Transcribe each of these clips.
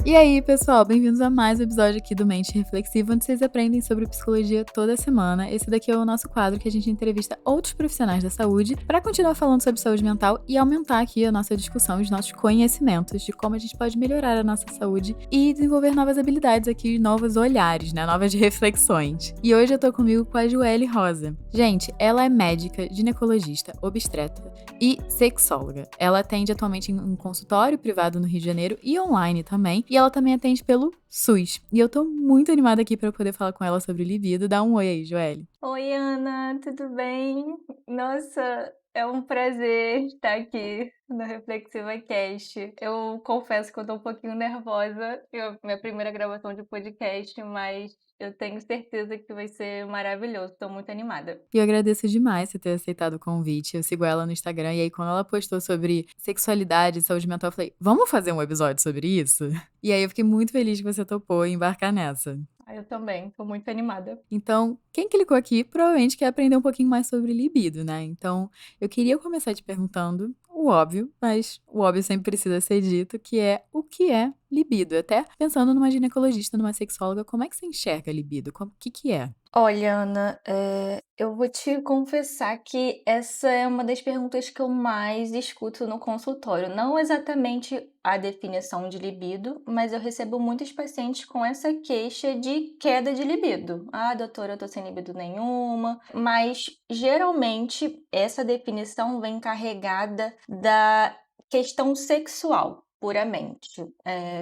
E aí, pessoal, bem-vindos a mais um episódio aqui do Mente Reflexiva, onde vocês aprendem sobre psicologia toda semana. Esse daqui é o nosso quadro que a gente entrevista outros profissionais da saúde para continuar falando sobre saúde mental e aumentar aqui a nossa discussão, os nossos conhecimentos de como a gente pode melhorar a nossa saúde e desenvolver novas habilidades aqui, novos olhares, né? Novas reflexões. E hoje eu tô comigo com a Joelle Rosa. Gente, ela é médica, ginecologista, obstetra e sexóloga. Ela atende atualmente em um consultório privado no Rio de Janeiro e online também. E ela também atende pelo SUS. E eu tô muito animada aqui pra poder falar com ela sobre libido. Dá um oi aí, Joelle. Oi, Ana, tudo bem? Nossa, é um prazer estar aqui no Reflexiva Cast. Eu confesso que eu tô um pouquinho nervosa, minha primeira gravação de podcast, mas eu tenho certeza que vai ser maravilhoso. Tô muito animada. E eu agradeço demais você ter aceitado o convite. Eu sigo ela no Instagram e aí quando ela postou sobre sexualidade e saúde mental, eu falei, vamos fazer um episódio sobre isso? E aí eu fiquei muito feliz que você topou embarcar nessa. Eu também, tô muito animada. Então, quem clicou aqui provavelmente quer aprender um pouquinho mais sobre libido, né? Então, eu queria começar te perguntando o óbvio, mas o óbvio sempre precisa ser dito, que é o que é libido. Até pensando numa ginecologista, numa sexóloga, como é que você enxerga libido? O que é? Olha, Ana, eu vou te confessar que essa é uma das perguntas que eu mais escuto no consultório. Não exatamente a definição de libido, mas eu recebo muitos pacientes com essa queixa de queda de libido. Ah, doutora, eu tô sem libido nenhuma. Mas geralmente essa definição vem carregada da questão sexual. Puramente.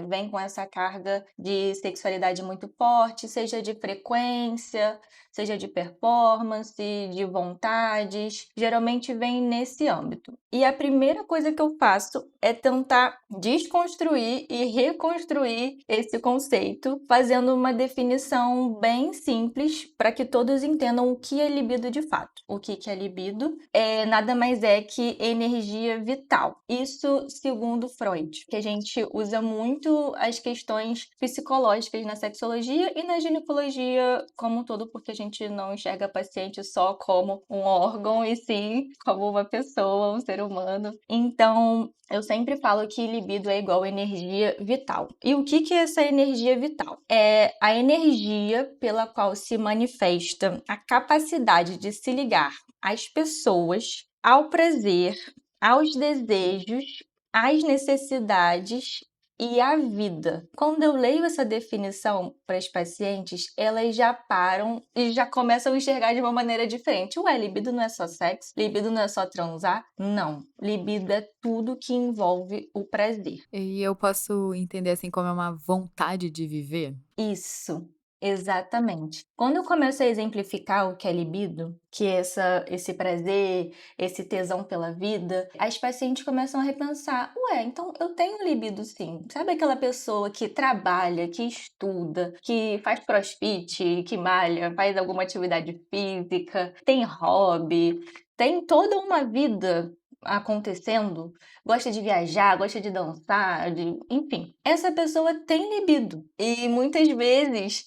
Vem com essa carga de sexualidade muito forte, seja de frequência, seja de performance, de vontades, geralmente vem nesse âmbito. E a primeira coisa que eu faço é tentar desconstruir e reconstruir esse conceito, fazendo uma definição bem simples para que todos entendam o que é libido de fato. O que é libido é nada mais é que energia vital. Isso segundo Freud, que a gente usa muito as questões psicológicas na sexologia e na ginecologia como um todo, porque a gente não enxerga paciente só como um órgão, e sim como uma pessoa, um ser humano. Então, eu sempre falo que libido é igual energia vital. E o que é essa energia vital? É a energia pela qual se manifesta a capacidade de se ligar às pessoas, ao prazer, aos desejos, às necessidades e a vida. Quando eu leio essa definição para as pacientes, elas já param e já começam a enxergar de uma maneira diferente. Ué, libido não é só sexo? Libido não é só transar? Não. Libido é tudo que envolve o prazer. E eu posso entender assim como é uma vontade de viver? Isso, exatamente. Quando eu começo a exemplificar o que é libido, que é esse prazer, esse tesão pela vida, as pacientes começam a repensar: ué, então eu tenho libido sim. Sabe aquela pessoa que trabalha, que estuda, que faz crossfit, que malha, faz alguma atividade física, tem hobby, tem toda uma vida acontecendo, gosta de viajar, gosta de dançar, enfim. Essa pessoa tem libido e muitas vezes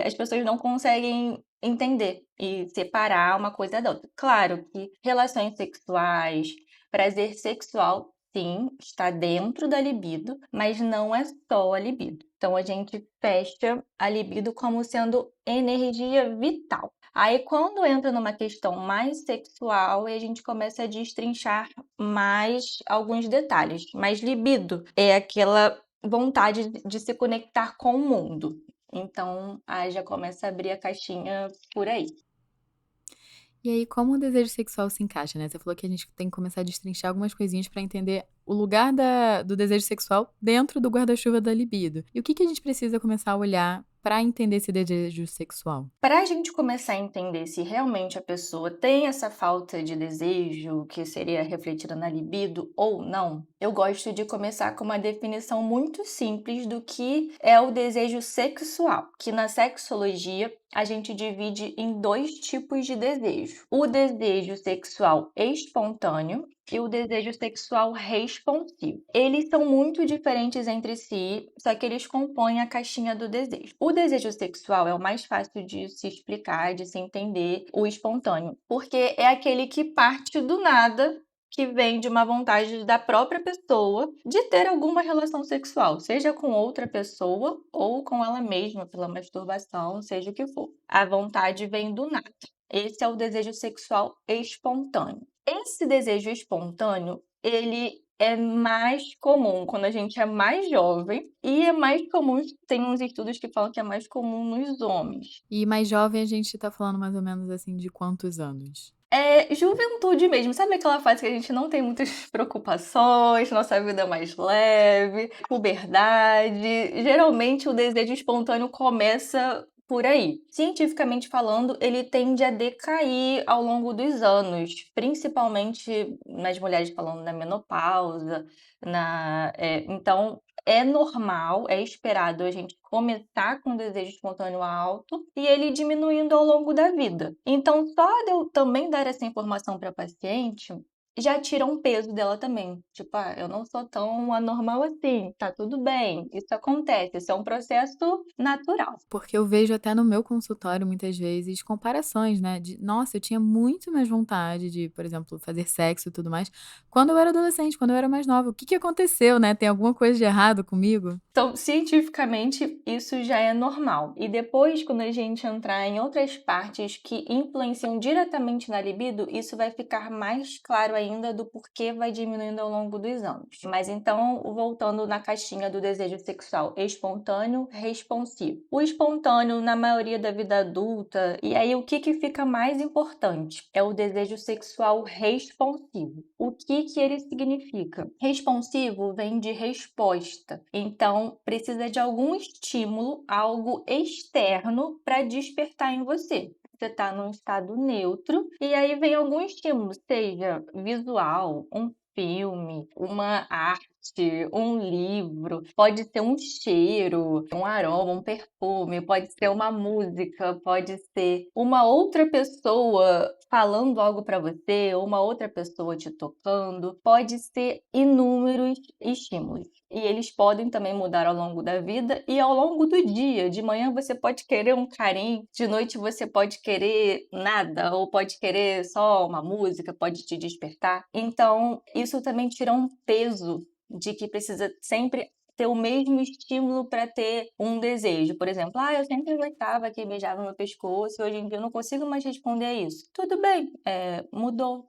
as pessoas não conseguem entender e separar uma coisa da outra. Claro que relações sexuais, prazer sexual, sim, está dentro da libido, mas não é só a libido. Então a gente fecha a libido como sendo energia vital. Aí, quando entra numa questão mais sexual, a gente começa a destrinchar mais alguns detalhes. Mas libido é aquela vontade de se conectar com o mundo. Então, aí já começa a abrir a caixinha por aí. E aí, como o desejo sexual se encaixa, né? Você falou que a gente tem que começar a destrinchar algumas coisinhas pra entender o lugar do desejo sexual dentro do guarda-chuva da libido. E o que a gente precisa começar a olhar pra entender esse desejo sexual? Para a gente começar a entender se realmente a pessoa tem essa falta de desejo, que seria refletida na libido ou não, eu gosto de começar com uma definição muito simples do que é o desejo sexual, que na sexologia a gente divide em dois tipos de desejo: o desejo sexual espontâneo e o desejo sexual responsivo. Eles são muito diferentes entre si, só que eles compõem a caixinha do desejo. O desejo sexual é o mais fácil de se explicar, de se entender, o espontâneo, porque é aquele que parte do nada que vem de uma vontade da própria pessoa de ter alguma relação sexual, seja com outra pessoa ou com ela mesma, pela masturbação, seja o que for. A vontade vem do nada. Esse é o desejo sexual espontâneo. Esse desejo espontâneo, ele é mais comum quando a gente é mais jovem e é mais comum, tem uns estudos que falam que é mais comum nos homens. E mais jovem a gente tá falando mais ou menos, assim, de quantos anos? É juventude mesmo, sabe aquela fase que a gente não tem muitas preocupações, nossa vida é mais leve, puberdade. Geralmente o desejo espontâneo começa por aí. Cientificamente falando, ele tende a decair ao longo dos anos, principalmente nas mulheres falando na menopausa, então é normal, é esperado a gente começar com o desejo espontâneo alto e ele diminuindo ao longo da vida. Então, só de eu também dar essa informação para a paciente, já tira um peso dela também. Tipo, eu não sou tão anormal assim, tá tudo bem, isso acontece, isso é um processo natural. Porque eu vejo até no meu consultório, muitas vezes, comparações, né, de: "Nossa, eu tinha muito mais vontade de, por exemplo, fazer sexo e tudo mais, quando eu era adolescente, quando eu era mais nova. O que que aconteceu, né? Tem alguma coisa de errado comigo?". Então, cientificamente, isso já é normal. E depois, quando a gente entrar em outras partes que influenciam diretamente na libido, isso vai ficar mais claro ainda do porquê vai diminuindo ao longo dos anos. Mas então, voltando na caixinha do desejo sexual espontâneo, responsivo. O espontâneo, na maioria da vida adulta, e aí o que fica mais importante? É o desejo sexual responsivo. O que ele significa? Responsivo vem de resposta. Então, precisa de algum estímulo, algo externo para despertar em você. Você está num estado neutro e aí vem algum estímulo, seja visual, um filme, uma arte, um livro, pode ser um cheiro, um aroma, um perfume, pode ser uma música, pode ser uma outra pessoa falando algo para você, ou uma outra pessoa te tocando, pode ser inúmeros estímulos. E eles podem também mudar ao longo da vida e ao longo do dia. De manhã você pode querer um carinho, de noite você pode querer nada, ou pode querer só uma música, pode te despertar. Então, isso também tira um peso de que precisa sempre ter o mesmo estímulo para ter um desejo. Por exemplo, eu sempre gostava que beijava meu pescoço, e hoje em dia eu não consigo mais responder a isso. Tudo bem, mudou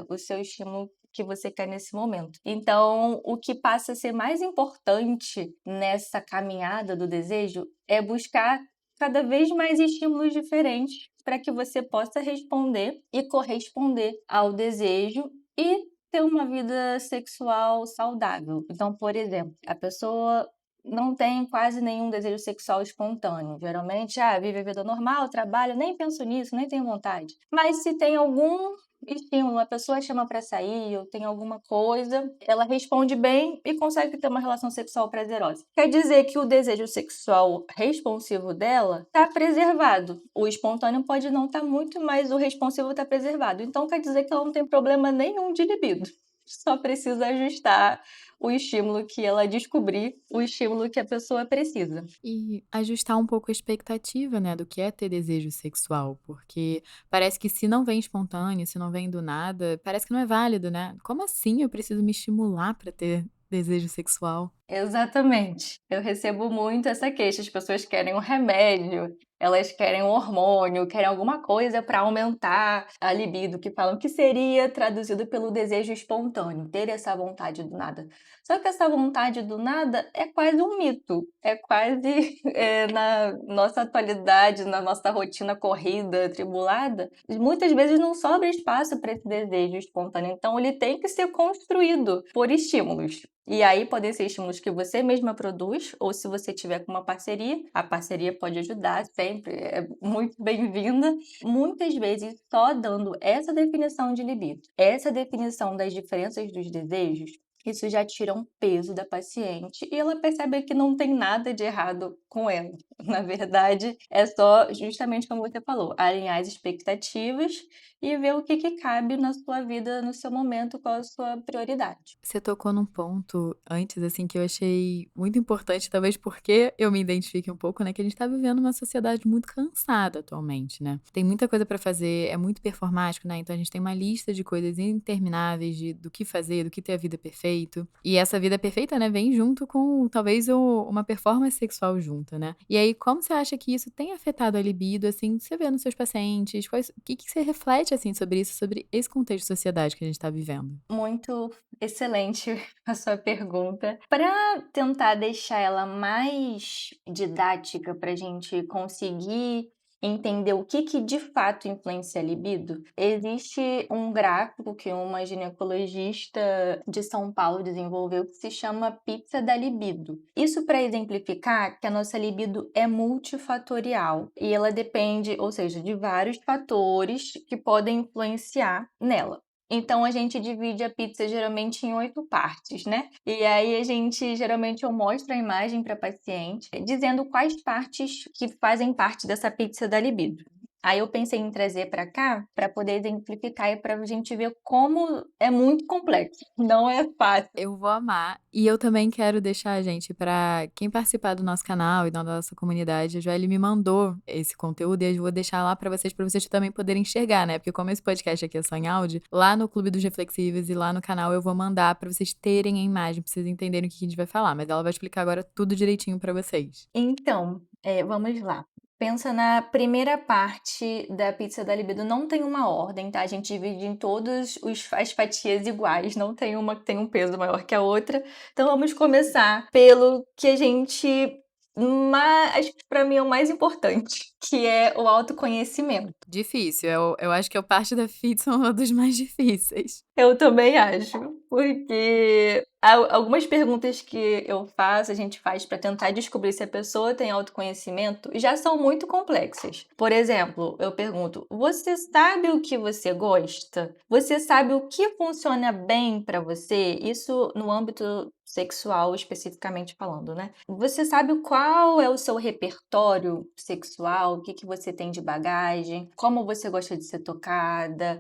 o seu estímulo que você quer nesse momento. Então, o que passa a ser mais importante nessa caminhada do desejo é buscar cada vez mais estímulos diferentes para que você possa responder e corresponder ao desejo e ter uma vida sexual saudável. Então, por exemplo, a pessoa não tem quase nenhum desejo sexual espontâneo. Geralmente, vive a vida normal, trabalha, nem penso nisso, nem tenho vontade. Mas se tem algum estímulo, a pessoa chama para sair ou tem alguma coisa, ela responde bem e consegue ter uma relação sexual prazerosa. Quer dizer que o desejo sexual responsivo dela está preservado. O espontâneo pode não estar muito, mas o responsivo está preservado. Então quer dizer que ela não tem problema nenhum de libido. Só precisa ajustar o estímulo que ela descobrir, o estímulo que a pessoa precisa. E ajustar um pouco a expectativa, né, do que é ter desejo sexual, porque parece que se não vem espontâneo, se não vem do nada, parece que não é válido, né? Como assim eu preciso me estimular para ter desejo sexual? Exatamente. Eu recebo muito essa queixa, as pessoas querem um remédio, elas querem um hormônio, querem alguma coisa para aumentar a libido, que falam que seria traduzido pelo desejo espontâneo, ter essa vontade do nada. Só que essa vontade do nada é quase um mito, é quase na nossa atualidade, na nossa rotina corrida, atribulada, muitas vezes não sobra espaço para esse desejo espontâneo, então ele tem que ser construído por estímulos. E aí podem ser estímulos que você mesma produz, ou se você tiver com uma parceria, a parceria pode ajudar sempre, é muito bem-vinda. Muitas vezes, só dando essa definição de libido, essa definição das diferenças dos desejos, isso já tira um peso da paciente e ela percebe que não tem nada de errado com ela. Na verdade, é só justamente como você falou, alinhar as expectativas e ver o que cabe na sua vida, no seu momento, qual a sua prioridade. Você tocou num ponto antes, assim, que eu achei muito importante, talvez porque eu me identifique um pouco, né, que a gente tá vivendo uma sociedade muito cansada atualmente, né. Tem muita coisa pra fazer, é muito performático, né, então a gente tem uma lista de coisas intermináveis do que fazer, do que ter a vida perfeito. E essa vida perfeita, né, vem junto com talvez uma performance sexual junta, né. E aí, como você acha que isso tem afetado a libido, assim, você vê nos seus pacientes? O que que você reflete, assim, sobre isso, sobre esse contexto de sociedade que a gente tá vivendo? Muito excelente a sua pergunta. Para tentar deixar ela mais didática, para a gente conseguir entender o que de fato influencia a libido, existe um gráfico que uma ginecologista de São Paulo desenvolveu que se chama pizza da libido. Isso para exemplificar que a nossa libido é multifatorial e ela depende, ou seja, de vários fatores que podem influenciar nela. Então a gente divide a pizza geralmente em 8 partes, né. E aí geralmente eu mostro a imagem para paciente, dizendo quais partes que fazem parte dessa pizza da libido. Aí eu pensei em trazer para cá, para poder exemplificar e para a gente ver como é muito complexo, não é fácil. Eu vou amar. E eu também quero deixar, gente, pra quem participar do nosso canal e da nossa comunidade, a Joelle me mandou esse conteúdo e eu vou deixar lá pra vocês também poderem enxergar, né? Porque como esse podcast aqui é só em áudio, lá no Clube dos Reflexivos e lá no canal eu vou mandar pra vocês terem a imagem, pra vocês entenderem o que a gente vai falar. Mas ela vai explicar agora tudo direitinho pra vocês. Então, vamos lá. Pensa na primeira parte da pizza da libido, não tem uma ordem, tá? A gente divide em todas as fatias iguais, não tem uma que tem um peso maior que a outra. Então vamos começar pelo que a gente acho que pra mim é o mais importante, que é o autoconhecimento. Difícil, eu acho que é o parte da pizza um dos mais difíceis. Eu também acho, porque algumas perguntas que eu faço, a gente faz para tentar descobrir se a pessoa tem autoconhecimento, já são muito complexas. Por exemplo, eu pergunto: "Você sabe o que você gosta? Você sabe o que funciona bem para você?" Isso no âmbito sexual, especificamente falando, né. "Você sabe qual é o seu repertório sexual? O que você tem de bagagem? Como você gosta de ser tocada?"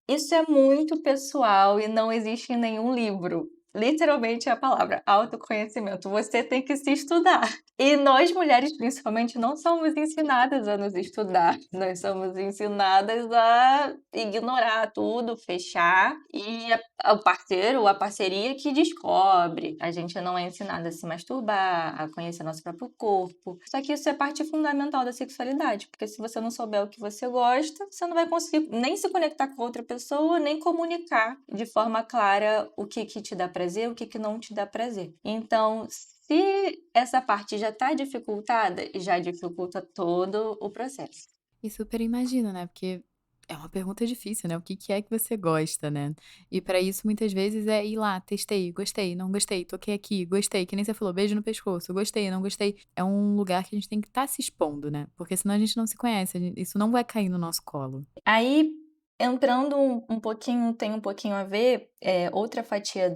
Isso é muito pessoal e não existe em nenhum livro. Literalmente é a palavra autoconhecimento. Você tem que se estudar. E nós mulheres, principalmente, não somos ensinadas a nos estudar. Nós somos ensinadas a ignorar tudo, fechar e o parceiro ou a parceria que descobre. A gente não é ensinada a se masturbar, a conhecer nosso próprio corpo. Só que isso é parte fundamental da sexualidade, porque se você não souber o que você gosta, você não vai conseguir nem se conectar com outra pessoa, nem comunicar de forma clara o que te dá prazer, o que não te dá prazer. Então, se essa parte já está dificultada, já dificulta todo o processo. E super imagino, né, porque é uma pergunta difícil, né, o que que é que você gosta, né. E pra isso muitas vezes é ir lá, testei, gostei, não gostei, toquei aqui, gostei, que nem você falou, beijo no pescoço, gostei, não gostei. É um lugar que a gente tem que estar se expondo, né, porque senão a gente não se conhece, isso não vai cair no nosso colo. Aí, entrando um pouquinho, tem um pouquinho a ver, outra fatia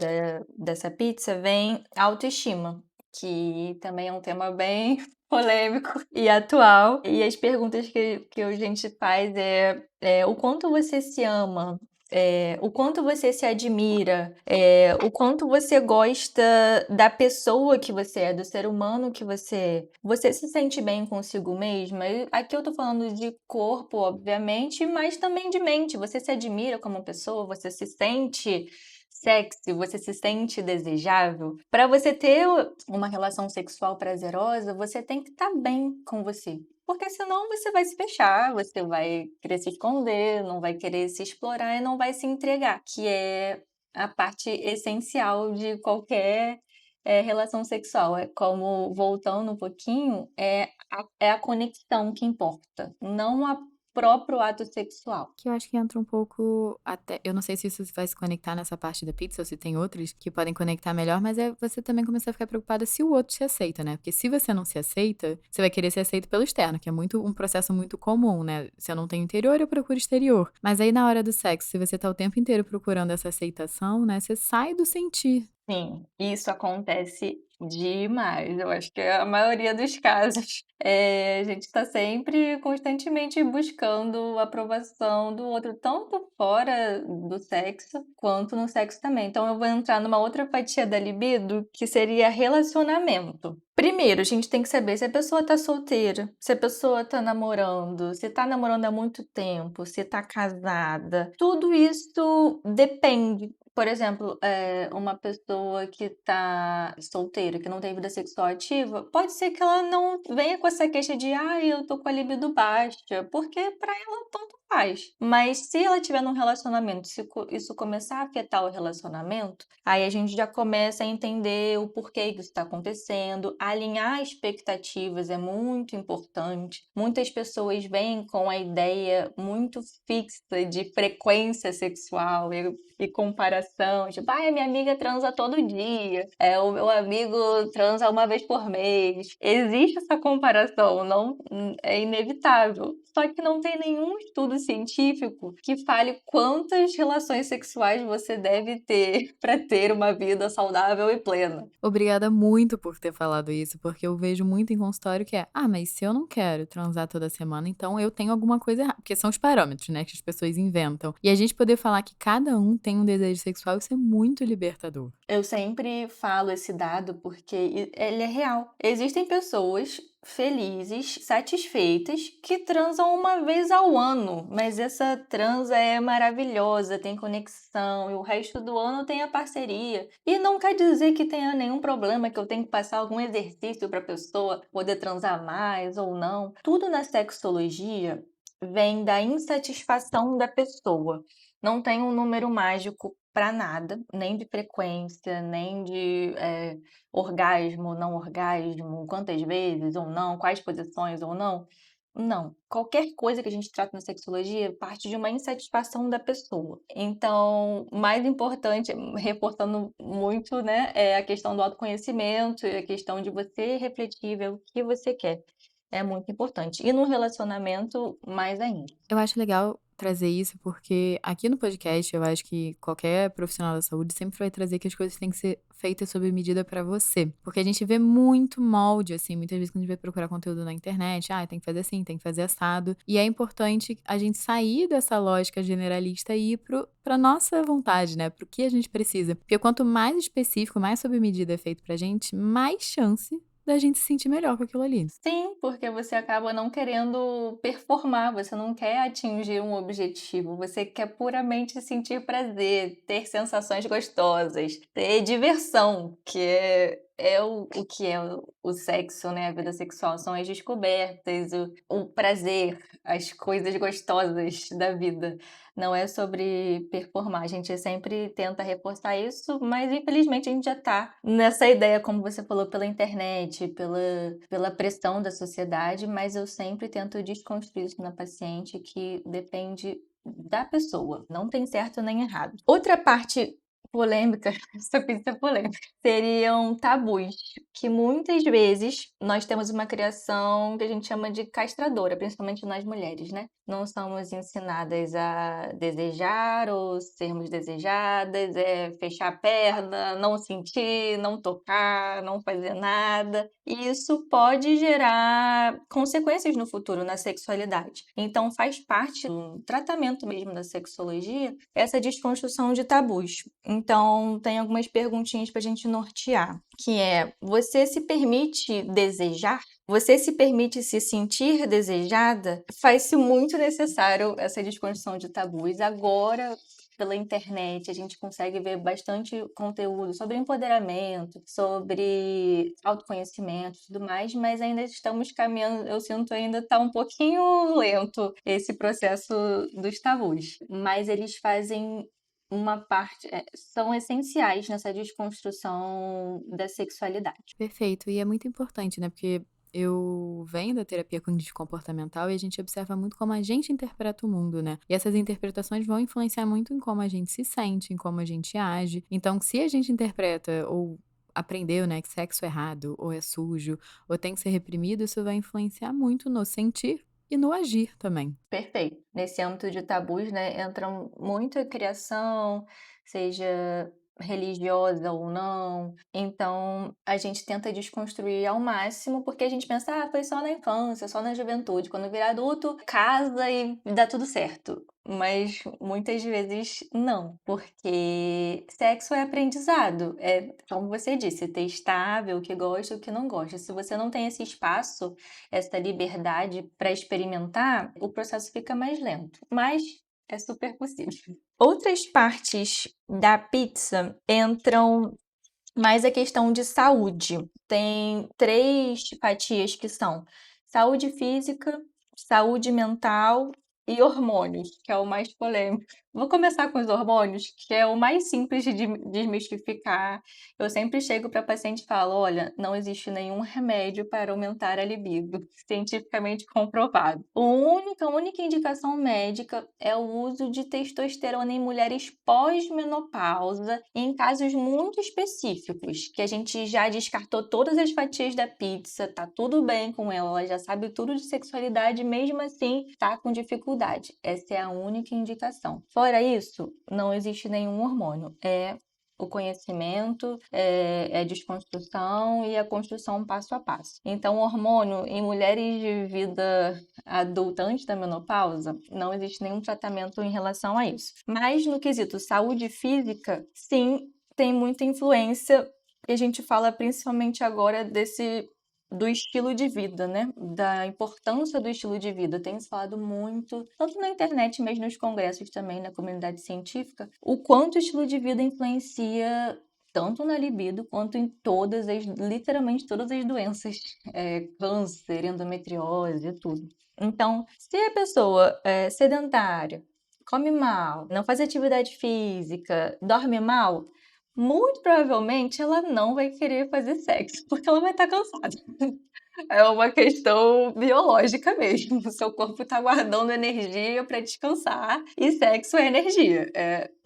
dessa pizza vem autoestima, que também é um tema bem polêmico e atual. E as perguntas que a gente faz o quanto você se ama, o quanto você se admira, o quanto você gosta da pessoa que você é, do ser humano que você é. Você se sente bem consigo mesma? E aqui eu tô falando de corpo, obviamente, mas também de mente. Você se admira como pessoa? Você se sente sexy? Você se sente desejável? Para você ter uma relação sexual prazerosa, você tem que estar bem com você. Porque senão você vai se fechar, você vai querer se esconder, não vai querer se explorar e não vai se entregar, que é a parte essencial de qualquer relação sexual. É como, voltando um pouquinho, é a conexão que importa, não o próprio ato sexual. Que eu acho que entra um pouco até eu não sei se isso vai se conectar nessa parte da pizza ou se tem outras que podem conectar melhor, mas é você também começar a ficar preocupada se o outro se aceita, né, porque se você não se aceita, você vai querer ser aceito pelo externo, que é muito um processo muito comum, né, se eu não tenho interior, eu procuro exterior. Mas aí na hora do sexo, se você tá o tempo inteiro procurando essa aceitação, né, você sai do sentir. Sim, isso acontece demais. Eu acho que é a maioria dos casos, a gente está sempre constantemente buscando a aprovação do outro, tanto fora do sexo, quanto no sexo também. Então eu vou entrar numa outra fatia da libido, que seria relacionamento. Primeiro, a gente tem que saber se a pessoa tá solteira, se a pessoa tá namorando, se tá namorando há muito tempo, se tá casada. Tudo isso depende. Por exemplo, uma pessoa que tá solteira, que não tem vida sexual ativa, pode ser que ela não venha com essa queixa de: "Ai, eu tô com a libido baixa", porque pra ela tanto faz. Mas se ela tiver num relacionamento, se isso começar a afetar o relacionamento, aí a gente já começa a entender o porquê que isso está acontecendo. Alinhar expectativas é muito importante. Muitas pessoas vêm com a ideia muito fixa de frequência sexual e comparação, tipo, ai, a minha amiga transa todo dia, o meu amigo transa uma vez por mês. Existe essa comparação, não é inevitável. Só que não tem nenhum estudo científico que fale quantas relações sexuais você deve ter para ter uma vida saudável e plena. Obrigada muito por ter falado isso, porque eu vejo muito em consultório que é: "Ah, mas se eu não quero transar toda semana, então eu tenho alguma coisa errada", porque são os parâmetros, né, que as pessoas inventam. E a gente poder falar que cada um tem um desejo sexual, isso é muito libertador. Eu sempre falo esse dado porque ele é real. Existem pessoas felizes, satisfeitas, que transam uma vez ao ano, mas essa transa é maravilhosa, tem conexão, e o resto do ano tem a parceria. E não quer dizer que tenha nenhum problema, que eu tenho que passar algum exercício para a pessoa poder transar mais ou não. Tudo na sexologia vem da insatisfação da pessoa. Não tem um número mágico para nada, nem de frequência, nem de, orgasmo, não orgasmo, quantas vezes ou não, quais posições ou não. Não, qualquer coisa que a gente trata na sexologia parte de uma insatisfação da pessoa. Então, mais importante, reforçando muito, né, é a questão do autoconhecimento e a questão de você refletir, ver o que você quer. É muito importante. E no relacionamento, mais ainda. Eu acho legal trazer isso, porque aqui no podcast eu acho que qualquer profissional da saúde sempre vai trazer que as coisas têm que ser feitas sob medida pra você. Porque a gente vê muito molde, assim, muitas vezes quando a gente vai procurar conteúdo na internet, ah, tem que fazer assim, tem que fazer assado. E é importante a gente sair dessa lógica generalista e ir pra nossa vontade, né? Pro que a gente precisa. Porque quanto mais específico, mais sob medida é feito pra gente, mais chance da gente se sentir melhor com aquilo ali. Sim, porque você acaba não querendo performar, você não quer atingir um objetivo, você quer puramente sentir prazer, ter sensações gostosas, ter diversão, que é o que é o sexo, né? A vida sexual são as descobertas, o prazer, as coisas gostosas da vida. Não é sobre performar, a gente sempre tenta reforçar isso, mas infelizmente a gente já tá nessa ideia, como você falou, pela internet, pela pressão da sociedade, mas eu sempre tento desconstruir isso na paciente, que depende da pessoa, não tem certo nem errado. Outra parte polêmica, essa pizza é polêmica, seriam tabus, que muitas vezes nós temos uma criação que a gente chama de castradora, principalmente nós mulheres, né? Não somos ensinadas a desejar ou sermos desejadas, fechar a perna, não sentir, não tocar, não fazer nada. E isso pode gerar consequências no futuro na sexualidade. Então faz parte do tratamento mesmo da sexologia essa desconstrução de tabus. Então tem algumas perguntinhas para a gente nortear, que é: você se permite desejar? Você se permite se sentir desejada? Faz-se muito necessário essa desconstrução de tabus. Agora, pela internet, a gente consegue ver bastante conteúdo sobre empoderamento, sobre autoconhecimento e tudo mais, mas ainda estamos caminhando, eu sinto ainda está um pouquinho lento esse processo dos tabus, mas eles fazem uma parte, são essenciais nessa desconstrução da sexualidade. Perfeito. E é muito importante, né, porque eu venho da terapia cognitivo-comportamental e a gente observa muito como a gente interpreta o mundo, né? E essas interpretações vão influenciar muito em como a gente se sente, em como a gente age. Então, se a gente interpreta ou aprendeu, né, que sexo é errado, ou é sujo, ou tem que ser reprimido, isso vai influenciar muito no sentir e no agir também. Perfeito. Nesse âmbito de tabus, né, entram muito a criação, seja religiosa ou não. Então, a gente tenta desconstruir ao máximo, porque a gente pensa, ah, foi só na infância, só na juventude. Quando virar adulto, casa e dá tudo certo. Mas muitas vezes não, porque sexo é aprendizado. É, como você disse, testável, o que gosta, o que não gosta. Se você não tem esse espaço, essa liberdade para experimentar, o processo fica mais lento. Mas é super possível. Outras partes da pizza entram mais a questão de saúde. Tem 3 fatias que são saúde física, saúde mental e hormônios, que é o mais polêmico. Vou começar com os hormônios, que é o mais simples de desmistificar. Eu sempre chego para paciente e falo: "Olha, não existe nenhum remédio para aumentar a libido, cientificamente comprovado. A única indicação médica é o uso de testosterona em mulheres pós-menopausa, em casos muito específicos, que a gente já descartou todas as fatias da pizza, tá tudo bem com ela, ela já sabe tudo de sexualidade, mesmo assim tá com dificuldade. Essa é a única indicação. Fora isso, não existe nenhum hormônio. É o conhecimento, é a desconstrução e a construção passo a passo. Então, hormônio em mulheres de vida adulta antes da menopausa, não existe nenhum tratamento em relação a isso. Mas no quesito saúde física, sim, tem muita influência, e a gente fala principalmente agora do estilo de vida, né? Da importância do estilo de vida. Tem se falado muito, tanto na internet, mas nos congressos também, na comunidade científica, o quanto o estilo de vida influencia tanto na libido quanto em literalmente todas as doenças, câncer, endometriose e tudo. Então, se a pessoa é sedentária, come mal, não faz atividade física, dorme mal, muito provavelmente ela não vai querer fazer sexo, porque ela vai estar cansada. É uma questão biológica mesmo. O seu corpo está guardando energia para descansar e sexo é energia.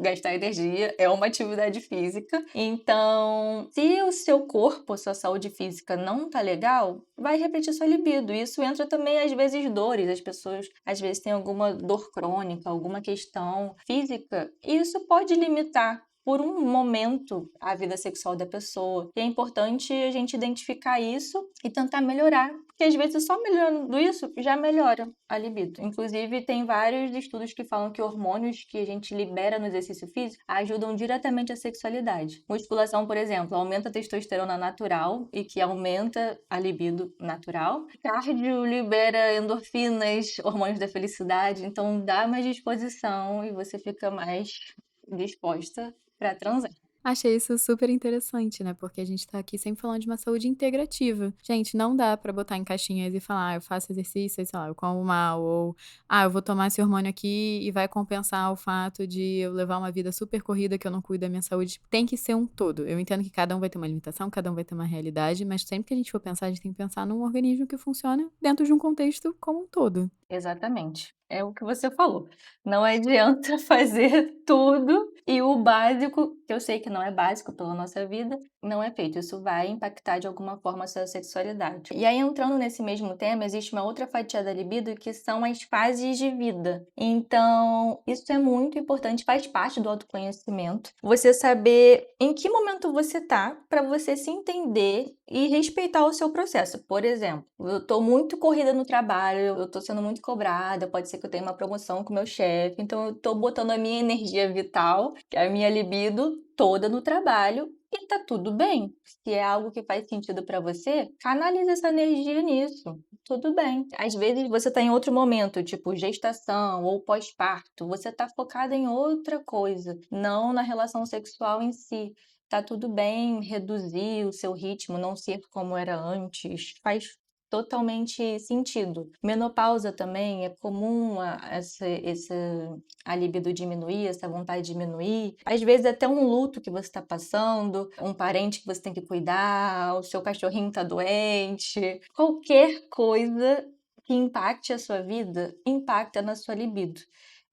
Gastar energia é uma atividade física. Então, se o seu corpo, a sua saúde física não tá legal, vai repetir sua libido. Isso entra também, às vezes, dores. As pessoas, às vezes, têm alguma dor crônica, alguma questão física, e isso pode limitar por um momento a vida sexual da pessoa. E é importante a gente identificar isso e tentar melhorar, porque às vezes só melhorando isso já melhora a libido. Inclusive, tem vários estudos que falam que hormônios que a gente libera no exercício físico ajudam diretamente a sexualidade. Musculação, por exemplo, aumenta a testosterona natural e que aumenta a libido natural. Cardio libera endorfinas, hormônios da felicidade, então dá mais disposição e você fica mais disposta para transar. Achei isso super interessante, né, porque a gente tá aqui sempre falando de uma saúde integrativa. Gente, não dá pra botar em caixinhas e falar: "Ah, eu faço exercício, aí, sei lá, eu como mal", ou "Ah, eu vou tomar esse hormônio aqui e vai compensar o fato de eu levar uma vida super corrida que eu não cuido da minha saúde". Tem que ser um todo. Eu entendo que cada um vai ter uma limitação, cada um vai ter uma realidade, mas sempre que a gente for pensar, a gente tem que pensar num organismo que funciona dentro de um contexto como um todo. Exatamente. É o que você falou. Não adianta fazer tudo e o básico, que eu sei que não é básico pela nossa vida, não é feito. Isso vai impactar de alguma forma a sua sexualidade. E aí, entrando nesse mesmo tema, existe uma outra fatia da libido que são as fases de vida. Então, isso é muito importante, faz parte do autoconhecimento. Você saber em que momento você tá para você se entender e respeitar o seu processo. Por exemplo, eu tô muito corrida no trabalho, eu tô sendo muito cobrada, pode ser que eu tenha uma promoção com o meu chefe, então eu tô botando a minha energia vital, que é a minha libido, toda no trabalho e tá tudo bem. Se é algo que faz sentido para você, canaliza essa energia nisso. Tudo bem. Às vezes você tá em outro momento, tipo gestação ou pós-parto, você tá focada em outra coisa, não na relação sexual em si. Tá tudo bem reduzir o seu ritmo, não ser como era antes. Faz totalmente sentido. Menopausa também é comum a libido diminuir, essa vontade diminuir. Às vezes até um luto que você está passando, um parente que você tem que cuidar, o seu cachorrinho está doente. Qualquer coisa que impacte a sua vida, impacta na sua libido.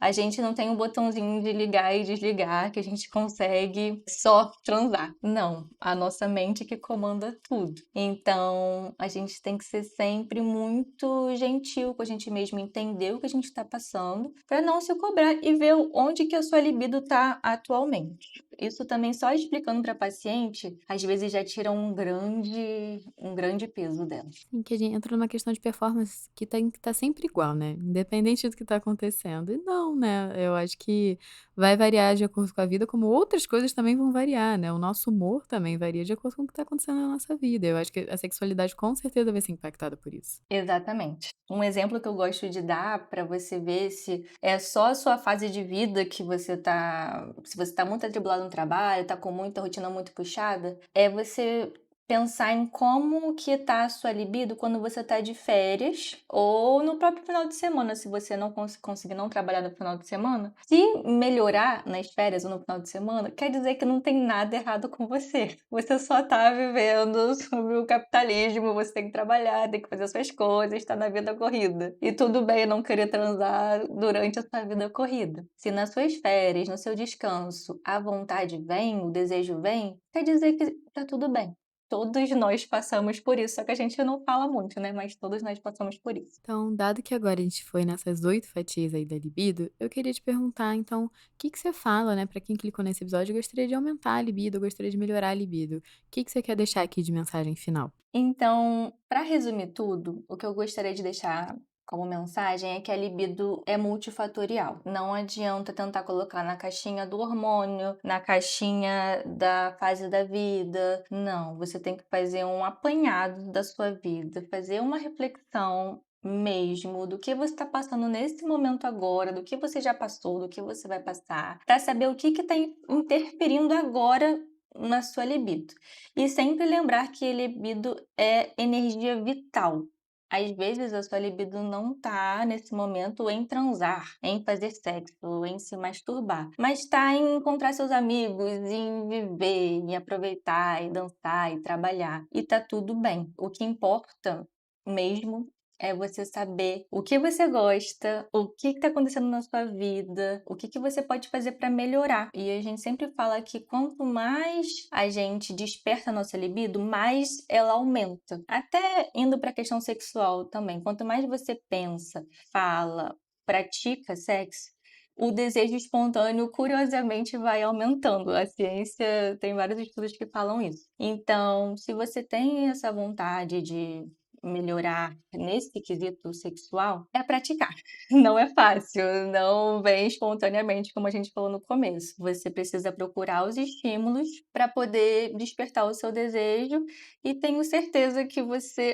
A gente não tem um botãozinho de ligar e desligar que a gente consegue só transar. Não, a nossa mente que comanda tudo. Então, a gente tem que ser sempre muito gentil com a gente mesmo, entender o que a gente está passando, para não se cobrar e ver onde que a sua libido está atualmente. Isso também só explicando para a paciente, às vezes já tira um grande peso dela. Sim, que a gente entra numa questão de performance que tem que estar sempre igual, né? Independente do que tá acontecendo. E não, né? Eu acho que vai variar de acordo com a vida, como outras coisas também vão variar, né? O nosso humor também varia de acordo com o que tá acontecendo na nossa vida. Eu acho que a sexualidade com certeza vai ser impactada por isso. Exatamente. Um exemplo que eu gosto de dar para você ver se é só a sua fase de vida que você tá, se você tá muito atribulado no trabalho, tá com muita rotina muito puxada, é você pensar em como que tá a sua libido quando você tá de férias ou no próprio final de semana, se você não conseguir não trabalhar no final de semana. Se melhorar nas férias ou no final de semana, quer dizer que não tem nada errado com você. Você só tá vivendo sobre o capitalismo, você tem que trabalhar, tem que fazer suas coisas, tá na vida corrida. E tudo bem não querer transar durante a sua vida corrida. Se nas suas férias, no seu descanso, a vontade vem, o desejo vem, quer dizer que tá tudo bem. Todos nós passamos por isso, só que a gente não fala muito, né? Mas todos nós passamos por isso. Então, dado que agora a gente foi nessas 8 fatias aí da libido, eu queria te perguntar, então, o que que você fala, né, pra quem clicou nesse episódio, eu gostaria de aumentar a libido, eu gostaria de melhorar a libido. O que que você quer deixar aqui de mensagem final? Então, para resumir tudo, o que eu gostaria de deixar como mensagem é que a libido é multifatorial. Não adianta tentar colocar na caixinha do hormônio, na caixinha da fase da vida. Não, você tem que fazer um apanhado da sua vida, fazer uma reflexão mesmo do que você está passando nesse momento agora, do que você já passou, do que você vai passar, para saber o que está interferindo agora na sua libido. E sempre lembrar que libido é energia vital. Às vezes a sua libido não tá nesse momento em transar, em fazer sexo, em se masturbar, mas tá em encontrar seus amigos, em viver, em aproveitar, e dançar, e trabalhar. E tá tudo bem. O que importa mesmo é você saber o que você gosta, o que está acontecendo na sua vida, o que você pode fazer para melhorar. E a gente sempre fala que quanto mais a gente desperta a nossa libido, mais ela aumenta. Até indo para a questão sexual também. Quanto mais você pensa, fala, pratica sexo, o desejo espontâneo, curiosamente, vai aumentando. A ciência tem vários estudos que falam isso. Então, se você tem essa vontade de melhorar nesse quesito sexual, é praticar. Não é fácil, não vem espontaneamente, como a gente falou no começo. Você precisa procurar os estímulos para poder despertar o seu desejo e tenho certeza que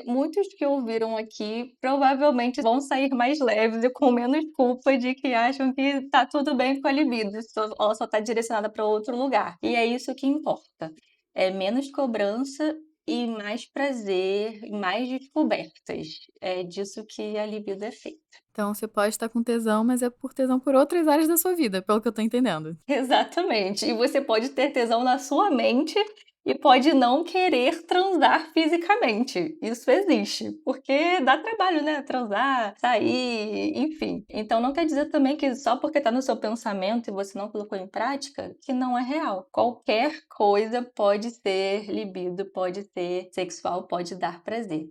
muitos que ouviram aqui, provavelmente vão sair mais leves e com menos culpa de que acham que tá tudo bem com a libido, ela só tá direcionada para outro lugar. E é isso que importa. É menos cobrança e mais prazer, e mais descobertas. É disso que a libido é feita. Então, você pode estar com tesão, mas é por tesão por outras áreas da sua vida, pelo que eu tô entendendo. Exatamente. E você pode ter tesão na sua mente e pode não querer transar fisicamente. Isso existe. Porque dá trabalho, né? Transar, sair, enfim. Então não quer dizer também que só porque tá no seu pensamento e você não colocou em prática, que não é real. Qualquer coisa pode ser libido, pode ser sexual, pode dar prazer.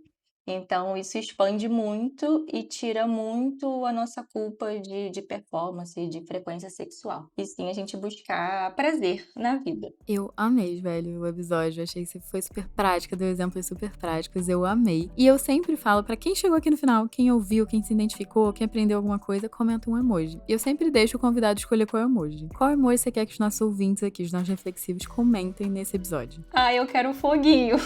Então, isso expande muito e tira muito a nossa culpa de performance, de frequência sexual. E sim, a gente buscar prazer na vida. Eu amei, velho, o episódio. Achei que você foi super prática, deu exemplos super práticos. Eu amei. E eu sempre falo, pra quem chegou aqui no final, quem ouviu, quem se identificou, quem aprendeu alguma coisa, comenta um emoji. E eu sempre deixo o convidado escolher qual emoji. Qual emoji você quer que os nossos ouvintes aqui, os nossos reflexivos, comentem nesse episódio? Ah, eu quero um foguinho.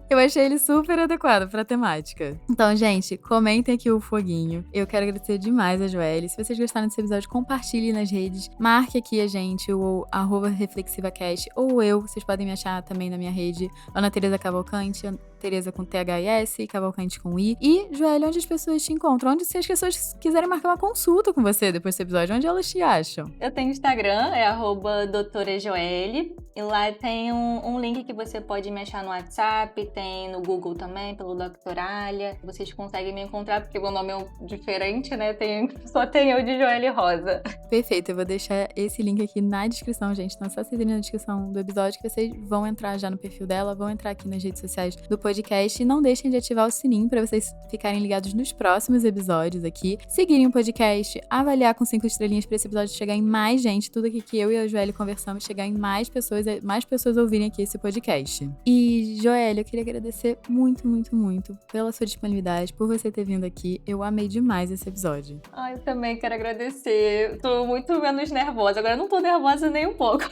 Eu achei ele super adequado pra temática. Então, gente, comentem aqui o foguinho. Eu quero agradecer demais a Joelle. Se vocês gostaram desse episódio, compartilhe nas redes. Marque aqui a gente, o @reflexivacast, ou eu. Vocês podem me achar também na minha rede, Ana Tereza Cavalcante, Tereza com THS, Cavalcante com I. E, Joelle, onde as pessoas te encontram? Onde se as pessoas quiserem marcar uma consulta com você depois desse episódio, onde elas te acham? Eu tenho Instagram, é @doutorajoelle. E lá tem um link que você pode me achar no WhatsApp, WhatsApp, tem no Google também, pelo Doctoralia. Vocês conseguem me encontrar, porque meu nome é diferente, né? Só tem eu de Joelle Rosa. Perfeito, eu vou deixar esse link aqui na descrição, gente. Então, só seguir na descrição do episódio que vocês vão entrar já no perfil dela, vão entrar aqui nas redes sociais do podcast e não deixem de ativar o sininho para vocês ficarem ligados nos próximos episódios aqui, seguirem o podcast, avaliar com 5 estrelinhas para esse episódio chegar em mais gente, tudo aqui que eu e a Joelle conversamos, chegar em mais pessoas ouvirem aqui esse podcast. E, Joelle, eu queria agradecer muito, muito, muito pela sua disponibilidade, por você ter vindo aqui. Eu amei demais esse episódio. Eu também quero agradecer. Tô muito menos nervosa. Agora eu não tô nervosa nem um pouco.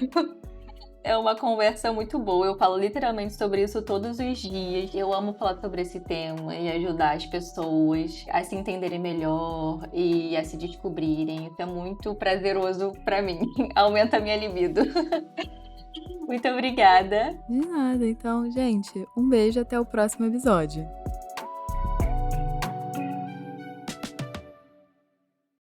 É uma conversa muito boa. Eu falo literalmente sobre isso todos os dias. Eu amo falar sobre esse tema e ajudar as pessoas a se entenderem melhor e a se descobrirem. Isso é muito prazeroso pra mim. Aumenta a minha libido. Muito obrigada. De nada. Então, gente, um beijo até o próximo episódio.